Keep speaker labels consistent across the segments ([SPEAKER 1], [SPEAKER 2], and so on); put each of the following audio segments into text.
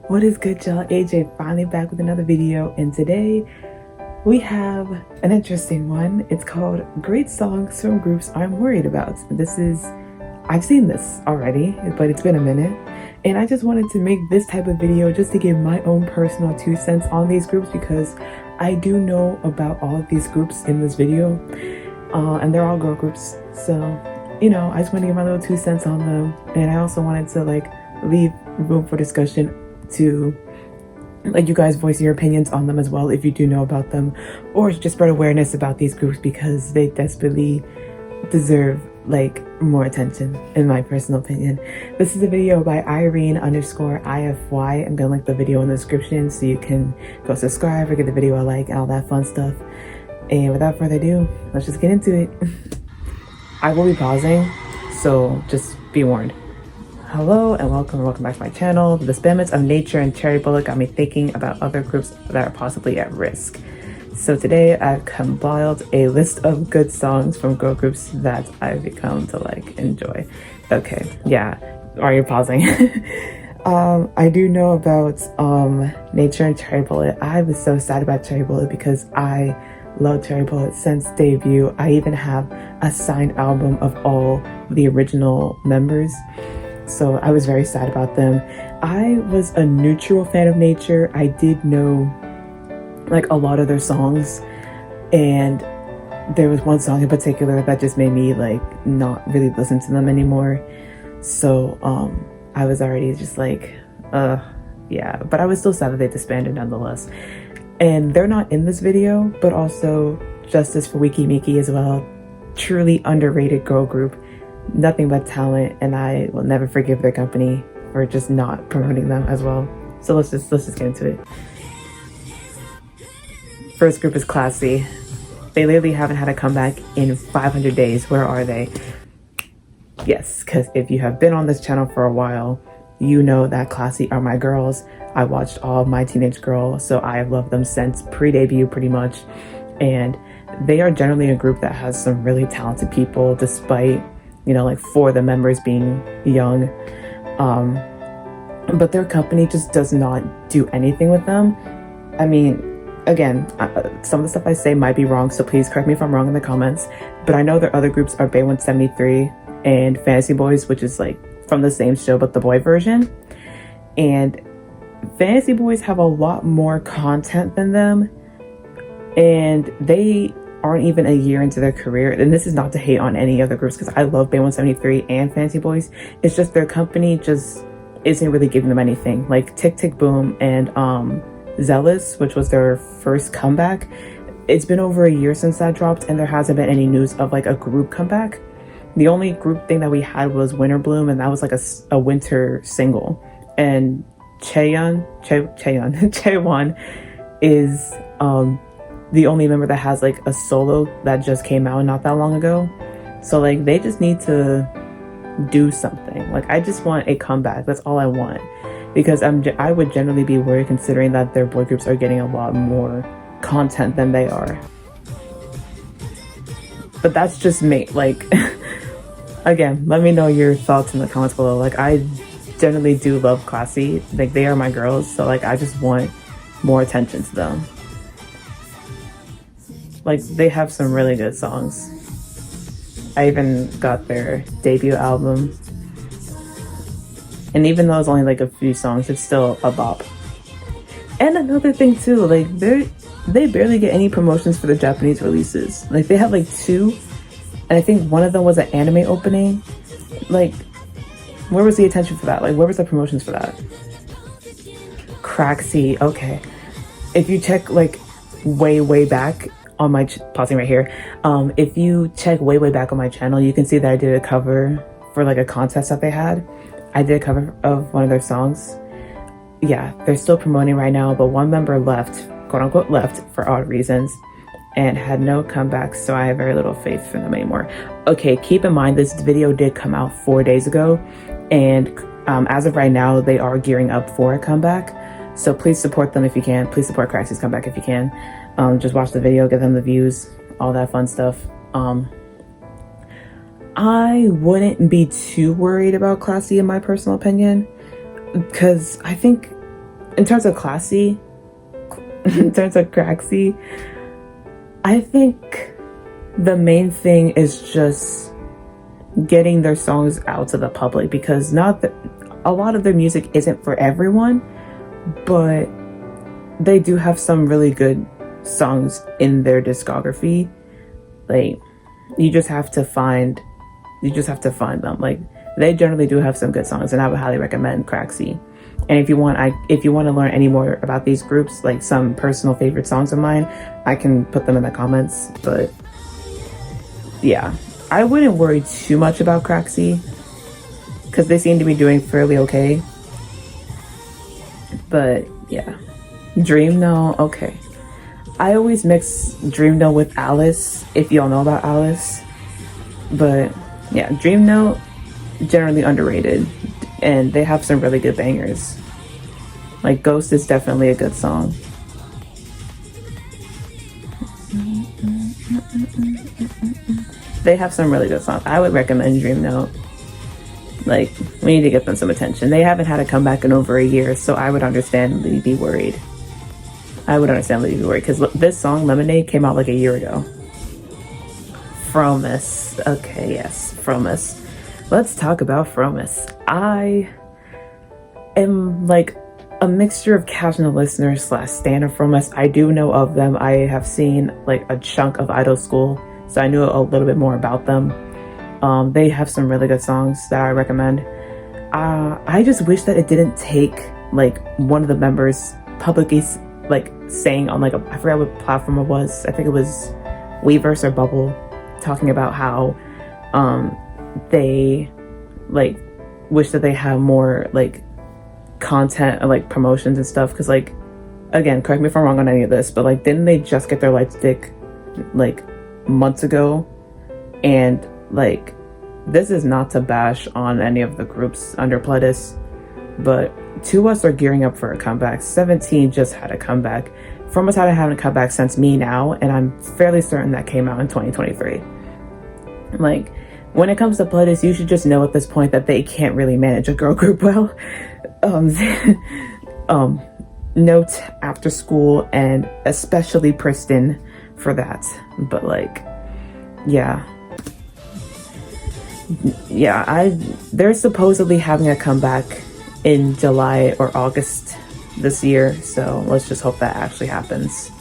[SPEAKER 1] What is good, y'all? AJ finally back with another video, and today we have an interesting one. It's called Great Songs from Groups I'm Worried About. I've seen this already, but it's been a minute, and I just wanted to make this type of video just to give my own personal 2 cents on these groups, because I do know about all of these groups in this video, and they're all girl groups. So, I just want to give my little 2 cents on them, and I also wanted to leave room for discussion to you guys voice your opinions on them as well if you do know about them, or just spread awareness about these groups because they desperately deserve more attention, in my personal opinion. This is a video by Irene_IFY. I'm gonna link the video in the description so you can go subscribe or get the video I like and all that fun stuff. And without further ado, let's just get into it. I will be pausing, so just be warned. Hello and welcome back to my channel. The Spamits of Nature and Cherry Bullet got me thinking about other groups that are possibly at risk. So today I've compiled a list of good songs from girl groups that I've become to enjoy. Okay, yeah, are you pausing? I do know about Nature and Cherry Bullet. I was so sad about Cherry Bullet because I love Cherry Bullet since debut. I even have a signed album of all the original members. So I was very sad about them. I was a neutral fan of Nature. I did know a lot of their songs, and there was one song in particular that just made me not really listen to them anymore. So I was already just yeah, but I was still sad that they disbanded nonetheless. And they're not in this video, but also justice for Wiki Miki as well. Truly underrated girl group. Nothing but talent, and I will never forgive their company for just not promoting them as well. So let's just get into it. First group is Classy. They literally haven't had a comeback in 500 days. Where are they? Yes, because if you have been on this channel for a while, you know that Classy are my girls. I watched all of My Teenage Girl, so I have loved them since pre-debut pretty much. And they are generally a group that has some really talented people, despite 4 of the members being young. But their company just does not do anything with them. I mean, again, some of the stuff I say might be wrong, so please correct me if I'm wrong in the comments. But I know their other groups are Bay 173 and Fantasy Boys, which is from the same show but the boy version. And Fantasy Boys have a lot more content than them, and they aren't even a year into their career. And this is not to hate on any other groups, because I love Bay 173 and Fantasy Boys. It's just their company just isn't really giving them anything. Tick Tick Boom and Zealous, which was their first comeback, it's been over a year since that dropped, and there hasn't been any news of a group comeback. The only group thing that we had was Winter Bloom, and that was a winter single. And Chaewon is the only member that has a solo that just came out not that long ago. So they just need to do something. I just want a comeback. That's all I want, because I would generally be worried considering that their boy groups are getting a lot more content than they are. But that's just me. Again, let me know your thoughts in the comments below. I generally do love Classy. They are my girls, so I just want more attention to them. They have some really good songs. I even got their debut album, and even though it's only a few songs, it's still a bop. And another thing too, they barely get any promotions for the Japanese releases. They have 2, and I think one of them was an anime opening. Where was the attention for that? Where was the promotions for that? Cracksy, okay. If you check way back on my pausing right here, if you check way back on my channel, you can see that I did a cover for a contest that they had. I did a cover of one of their songs. Yeah, they're still promoting right now, but one member left, quote unquote left, for odd reasons, and had no comeback, so I have very little faith in them anymore. Okay, keep in mind this video did come out 4 days ago, and as of right now, they are gearing up for a comeback. So please support them if you can. Please support Craxy's comeback if you can. Just watch the video, give them the views, all that fun stuff. I wouldn't be too worried about Classy in my personal opinion, because I think in terms of classy, in terms of cracksy, I think the main thing is just getting their songs out to the public, because a lot of their music isn't for everyone, but they do have some really good songs in their discography. Like, you just have to find them. Like, they generally do have some good songs, and I would highly recommend Cracksy. And if you want to learn any more about these groups, like some personal favorite songs of mine, I can put them in the comments. But yeah, I wouldn't worry too much about Cracksy, because they seem to be doing fairly okay. But yeah, Dream No, okay. I always mix Dream No with Alice, if y'all know about Alice. But yeah, Dream No, generally underrated, and they have some really good bangers. Like Ghost is definitely a good song. They have some really good songs. I would recommend Dream No. Like, we need to get them some attention. They haven't had a comeback in over a year, so I would understandably be worried. Because this song, Lemonade, came out like a year ago. Fromis. Okay, yes, Fromis. Let's talk about Fromis. I am like a mixture of casual listener / stan of Fromis. I do know of them. I have seen like a chunk of Idol School, so I knew a little bit more about them. They have some really good songs that I recommend. I just wish that it didn't take like one of the members publicly like saying on like I forgot what platform it was. I think it was Weverse or Bubble, talking about how they like wish that they have more like content and like promotions and stuff, because like, again, correct me if I'm wrong on any of this, but like, didn't they just get their light stick like months ago? And like, this is not to bash on any of the groups under Pledis, but 2US are gearing up for a comeback. 17 just had a comeback. Fromis hadn't a comeback since Me Now, and I'm fairly certain that came out in 2023. Like, when it comes to Pledis, you should just know at this point that they can't really manage a girl group well. Note After School and especially Pristin for that. But like, yeah, they're supposedly having a comeback in July or August this year, so let's just hope that actually happens.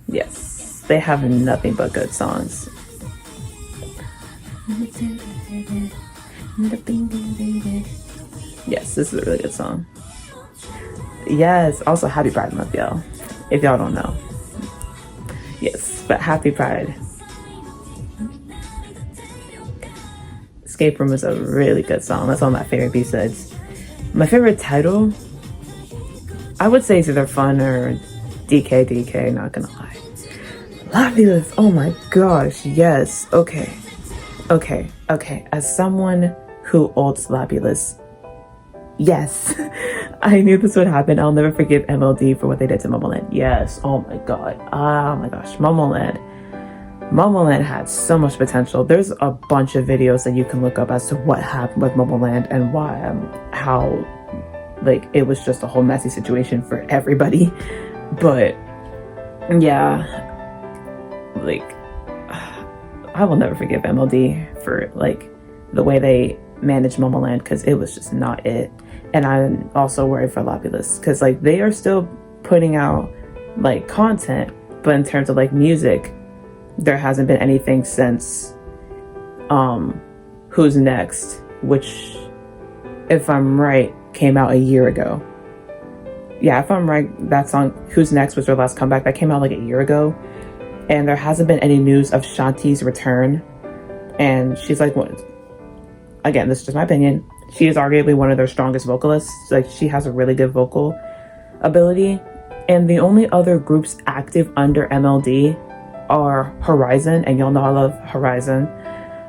[SPEAKER 1] Yes, they have nothing but good songs. Yes, this is a really good song. Yes, also Happy Pride Month, y'all, if y'all don't know. Yes, but Happy Pride. Escape Room is a really good song. That's one of my favorite B-sides. My favorite title, I would say, is either Fun or DK, not gonna lie. Fabulous, oh my gosh, yes. Okay. As someone who ults Fabulous, yes, I knew this would happen. I'll never forgive MLD for what they did to Momoland. Yes, oh my gosh, Momoland had so much potential. There's a bunch of videos that you can look up as to what happened with Momoland and why, how, like, it was just a whole messy situation for everybody. But yeah, like, I will never forgive MLD for like the way they managed Momoland, because it was just not it. And I'm also worried for Fabulous, because like they are still putting out like content, but in terms of like music, there hasn't been anything since Who's Next, which, if I'm right, came out a year ago. Yeah, if I'm right, that song Who's Next was their last comeback. That came out like a year ago. And there hasn't been any news of Shanti's return. And she's like, again, this is just my opinion, she is arguably one of their strongest vocalists. Like, she has a really good vocal ability. And the only other groups active under MLD are Horizon, and y'all know I love Horizon,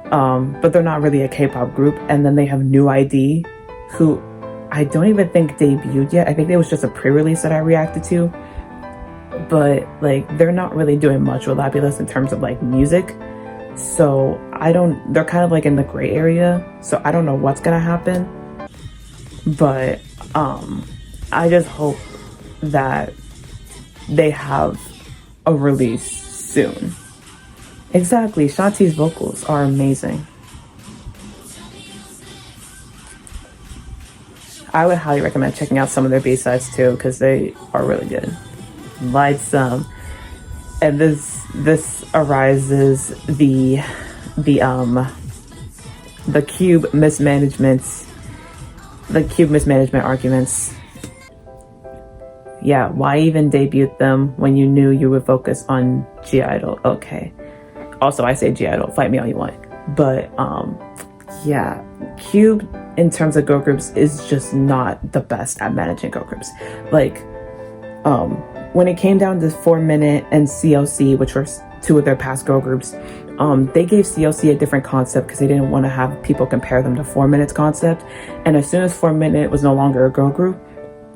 [SPEAKER 1] but they're not really a K-pop group. And then they have Nine.i, who I don't even think debuted yet. I think it was just a pre-release that I reacted to, but like they're not really doing much with Fabulous in terms of like music, so they're kind of like in the gray area, so I don't know what's gonna happen. But I just hope that they have a release soon. Exactly, Shanti's vocals are amazing. I would highly recommend checking out some of their B-sides too, because they are really good. Lights, and this arises the Cube mismanagement arguments. Yeah, why even debut them when you knew you would focus on G-Idol? Okay. Also, I say G-Idol, fight me all you want. But yeah, Cube in terms of girl groups is just not the best at managing girl groups. Like, when it came down to 4Minute and CLC, which were two of their past girl groups, they gave CLC a different concept because they didn't want to have people compare them to 4Minute's concept. And as soon as 4Minute was no longer a girl group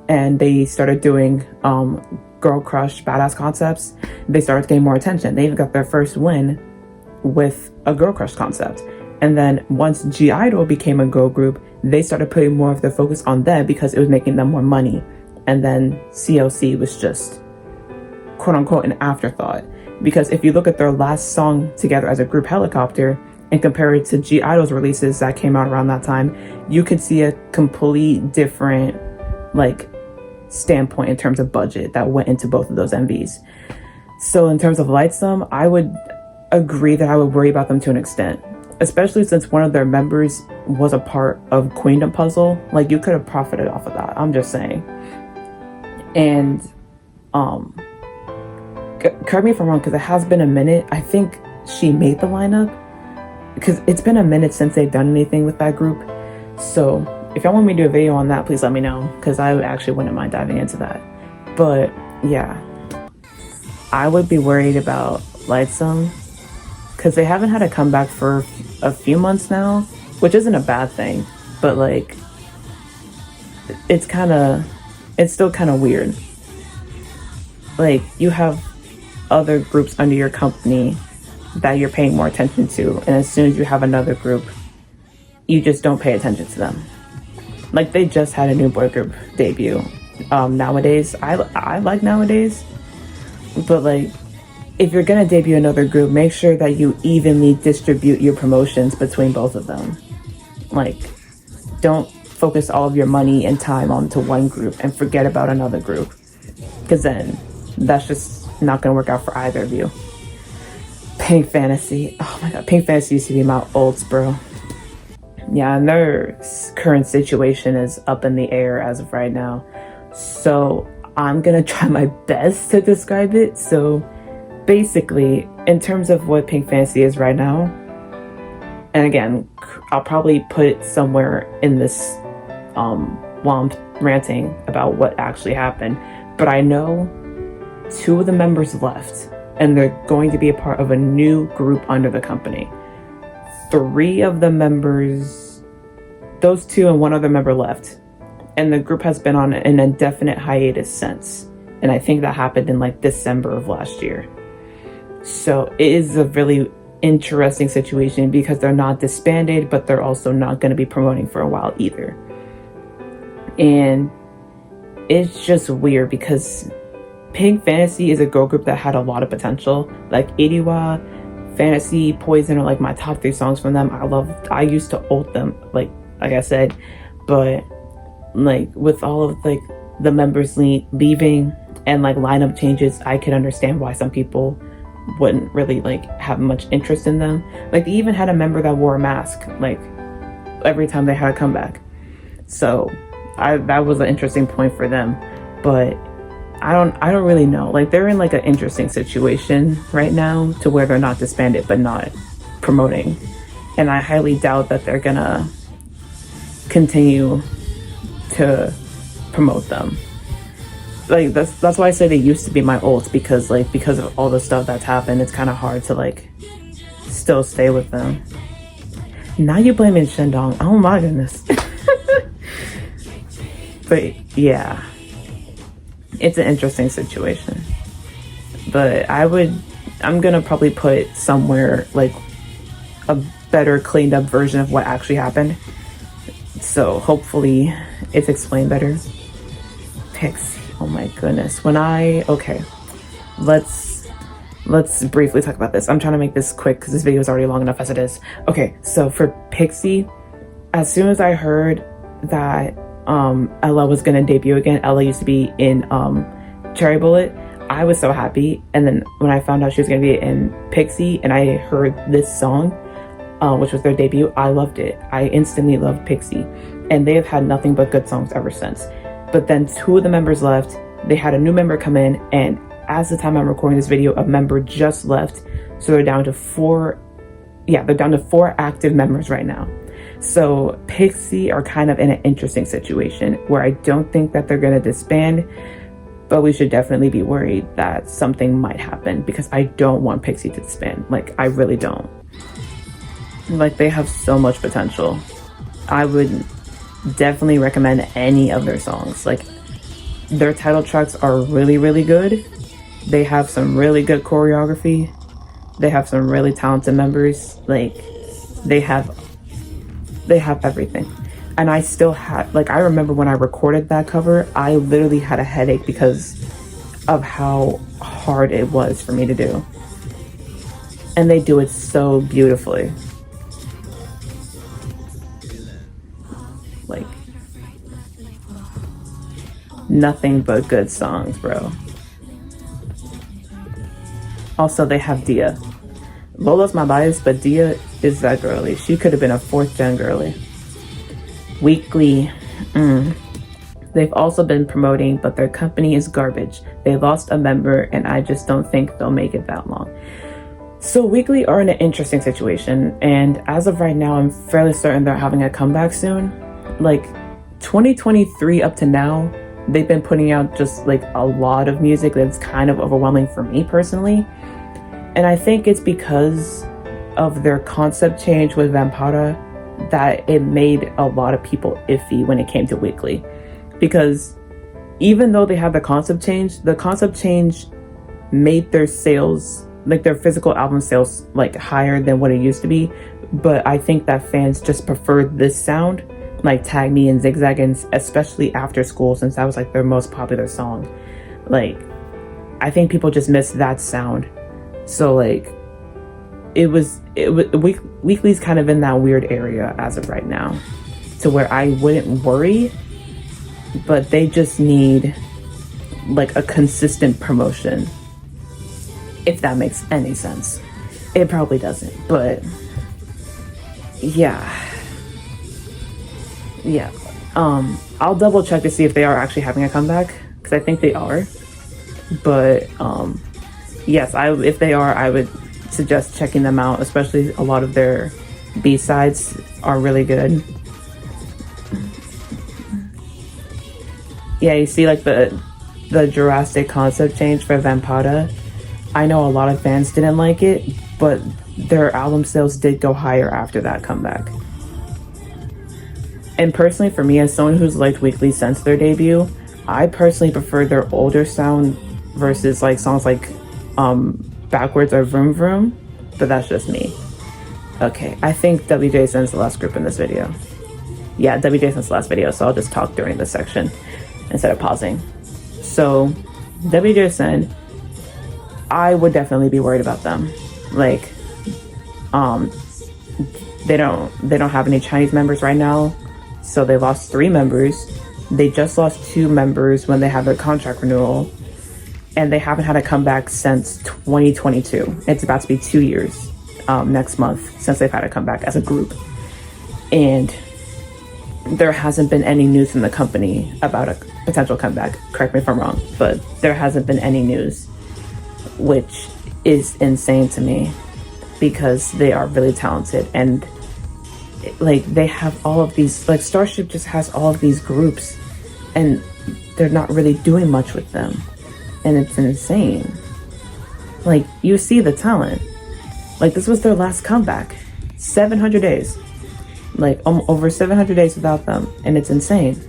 [SPEAKER 1] and they started doing girl crush badass concepts, they started getting more attention. They even got their first win with a girl crush concept. And then once G-Idol became a girl group, they started putting more of their focus on them because it was making them more money. And then CLC was just quote unquote an afterthought. Because if you look at their last song together as a group, Helicopter, and compare it to G-Idol's releases that came out around that time, you could see a complete different like standpoint in terms of budget that went into both of those MVs. So in terms of Lightsome, I would agree that I would worry about them to an extent, especially since one of their members was a part of Queendom Puzzle. Like, you could have profited off of that, I'm just saying. And correct me if I'm wrong, because it has been a minute. I think she made the lineup, because it's been a minute since they've done anything with that group. So if y'all want me to do a video on that, please let me know, because I actually wouldn't mind diving into that. But yeah, I would be worried about Lightsome because they haven't had a comeback for a few months now, which isn't a bad thing, but like it's still kind of weird. Like, you have other groups under your company that you're paying more attention to, and as soon as you have another group, you just don't pay attention to them. Like, they just had a new boy group debut. Nowadays, I like Nowadays, but like, if you're gonna debut another group, make sure that you evenly distribute your promotions between both of them. Like, don't focus all of your money and time onto one group and forget about another group, because then that's just not gonna work out for either of you. Pink Fantasy, oh my god, Pink Fantasy used to be my olds, bro. Yeah, and their current situation is up in the air as of right now, so I'm gonna try my best to describe it. So basically, in terms of what Pink Fantasy is right now, and again, I'll probably put it somewhere in this while I'm ranting about what actually happened, but I know 2 of the members left, and they're going to be a part of a new group under the company. 3 of the members, those 2 and 1 other member left, and the group has been on an indefinite hiatus since, and I think that happened in like December of last year. So it is a really interesting situation because they're not disbanded, but they're also not going to be promoting for a while either. And it's just weird because Pink Fantasy is a girl group that had a lot of potential. Like Iriwa, Fantasy, Poison are like my top 3 songs from them. I used to ult them, like I said, but like with all of like the members leaving and like lineup changes, I can understand why some people wouldn't really like have much interest in them. Like, they even had a member that wore a mask like every time they had a comeback. So that was an interesting point for them. But I don't really know. Like, they're in like an interesting situation right now to where they're not disbanded but not promoting, and I highly doubt that they're gonna continue to promote them. Like, that's why I say they used to be my ults, because of all the stuff that's happened, it's kind of hard to like still stay with them. Now you're blaming Shandong. Oh my goodness. But yeah, it's an interesting situation. But I'm gonna probably put somewhere like a better cleaned up version of what actually happened So hopefully it's explained better. Pixie, oh my goodness. Okay, let's briefly talk about this. I'm trying to make this quick because this video is already long enough as it is. Okay, so for Pixie, as soon as I heard that Ella was gonna debut again, Ella used to be in Cherry Bullet, I was so happy. And then when I found out she was gonna be in Pixie and I heard this song, which was their debut, I loved it. I instantly loved Pixie, and they have had nothing but good songs ever since. But then 2 of the members left. They had a new member come in, and as the time I'm recording this video, a member just left. So they're down to 4. Yeah, they're down to 4 active members right now. So Pixie are kind of in an interesting situation where I don't think that they're gonna disband, but we should definitely be worried that something might happen because I don't want Pixie to disband. Like, I really don't. Like, they have so much potential. I would definitely recommend any of their songs. Like, their title tracks are really, really good. They have some really good choreography. They have some really talented members. Like, they have everything. And I still had, like, I remember when I recorded that cover, I literally had a headache because of how hard it was for me to do. And they do it so beautifully. Like, nothing but good songs, bro. Also, they have Dia. Lola's my bias, but Dia is that girly. She could have been a 4th gen girly. Weekly. They've also been promoting, but their company is garbage. They lost a member, and I just don't think they'll make it that long. So Weekly are in an interesting situation, and as of right now, I'm fairly certain they're having a comeback soon. Like, 2023 up to now, they've been putting out just like a lot of music that's kind of overwhelming for me personally. And I think it's because of their concept change with Vampara that it made a lot of people iffy when it came to Weekly. Because even though they had the concept change made their sales, like their physical album sales, like higher than what it used to be. But I think that fans just preferred this sound, like Tag Me and Zigzag, and especially After School, since that was like their most popular song. Like, I think people just missed that sound. So like, Weekly's kind of in that weird area as of right now, to where I wouldn't worry, but they just need like a consistent promotion, if that makes any sense. It probably doesn't, but yeah. I'll double check to see if they are actually having a comeback, because I think they are. But yes, if they are, I would suggest checking them out, especially a lot of their B-sides are really good. Yeah, you see like the drastic concept change for Vampara. I know a lot of fans didn't like it, but their album sales did go higher after that comeback. And personally, for me, as someone who's liked Weekly since their debut, I personally prefer their older sound versus like songs like Backwards or Vroom Vroom, but that's just me. Okay, I think WJSN's the last group in this video. Yeah, WJSN's the last video, so I'll just talk during this section instead of pausing. So, WJSN, I would definitely be worried about them. Like, they don't have any Chinese members right now, so they lost 3 members. They just lost 2 members when they had their contract renewal, and they haven't had a comeback since 2022. It's about to be 2 years next month since they've had a comeback as a group. And there hasn't been any news from the company about a potential comeback. Correct me if I'm wrong, but there hasn't been any news, which is insane to me because they are really talented. And like, they have all of these, like Starship just has all of these groups and they're not really doing much with them. And it's insane. Like, you see the talent. Like, this was their last comeback. 700 days. Like, over 700 days without them. And it's insane.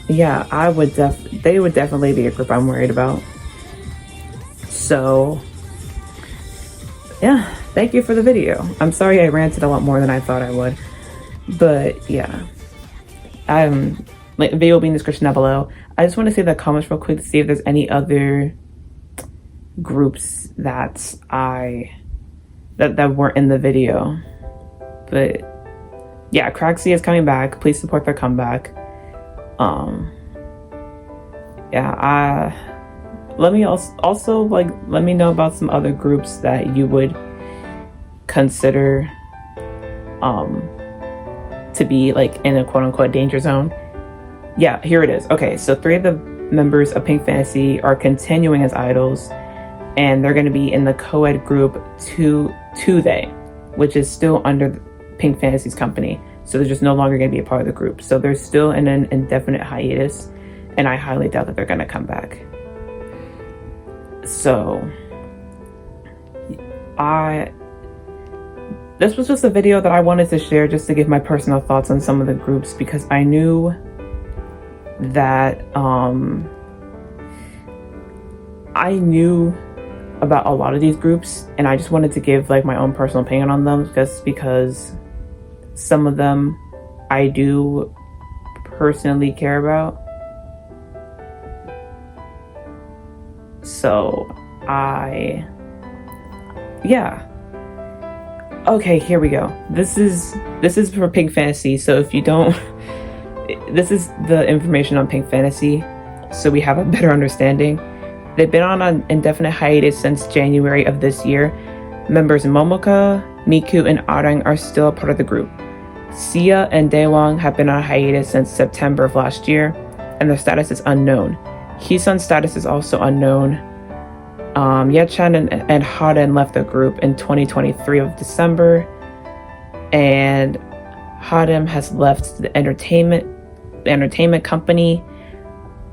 [SPEAKER 1] Yeah, they would definitely be a group I'm worried about. So, yeah, thank you for the video. I'm sorry I ranted a lot more than I thought I would. But yeah, like the video will be in the description down below. I just want to see the comments real quick to see if there's any other groups that that weren't in the video. But yeah, Craxy is coming back. Please support their comeback. Yeah, let me also like let me know about some other groups that you would consider to be like in a quote-unquote danger zone. Yeah, here it is. Okay, so 3 of the members of Pink Fantasy are continuing as idols, and they're going to be in the co-ed group 2they, which is still under Pink Fantasy's company. So they're just no longer going to be a part of the group. So they're still in an indefinite hiatus, and I highly doubt that they're going to come back. So this was just a video that I wanted to share just to give my personal thoughts on some of the groups, because I knew that I knew about a lot of these groups, and I just wanted to give like my own personal opinion on them, just because some of them I do personally care about. So yeah. Okay, here we go. This is for Pink Fantasy. So if you don't, this is the information on Pink Fantasy, so we have a better understanding. They've been on an indefinite hiatus since January of this year. Members Momoka, Miku, and Arang are still a part of the group. Sia and Daewon have been on hiatus since September of last year, and their status is unknown. Heesun's status is also unknown. Yechan and Haden left the group in 2023 of December, and Haden has left the entertainment company,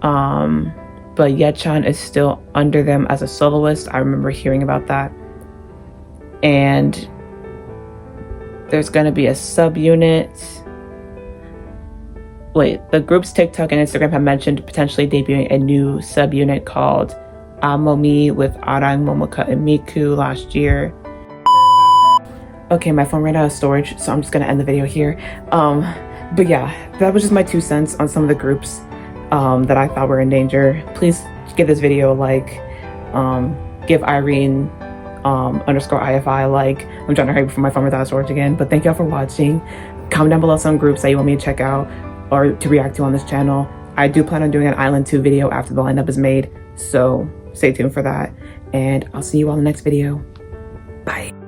[SPEAKER 1] but Yechan is still under them as a soloist. I remember hearing about that. And there's going to be a subunit. Wait, the group's TikTok and Instagram have mentioned potentially debuting a new subunit called Amomi with Arang, Momoka, and Miku last year. Okay, my phone ran out of storage, so I'm just gonna end the video here. But yeah, that was just my 2 cents on some of the groups that I thought were in danger. Please give this video a like. Give Irene _IFI a like. I'm trying to hurry before my phone runs out of storage again. But thank y'all for watching. Comment down below some groups that you want me to check out or to react to on this channel. I do plan on doing an Island 2 video after the lineup is made, so stay tuned for that, and I'll see you all in the next video. Bye.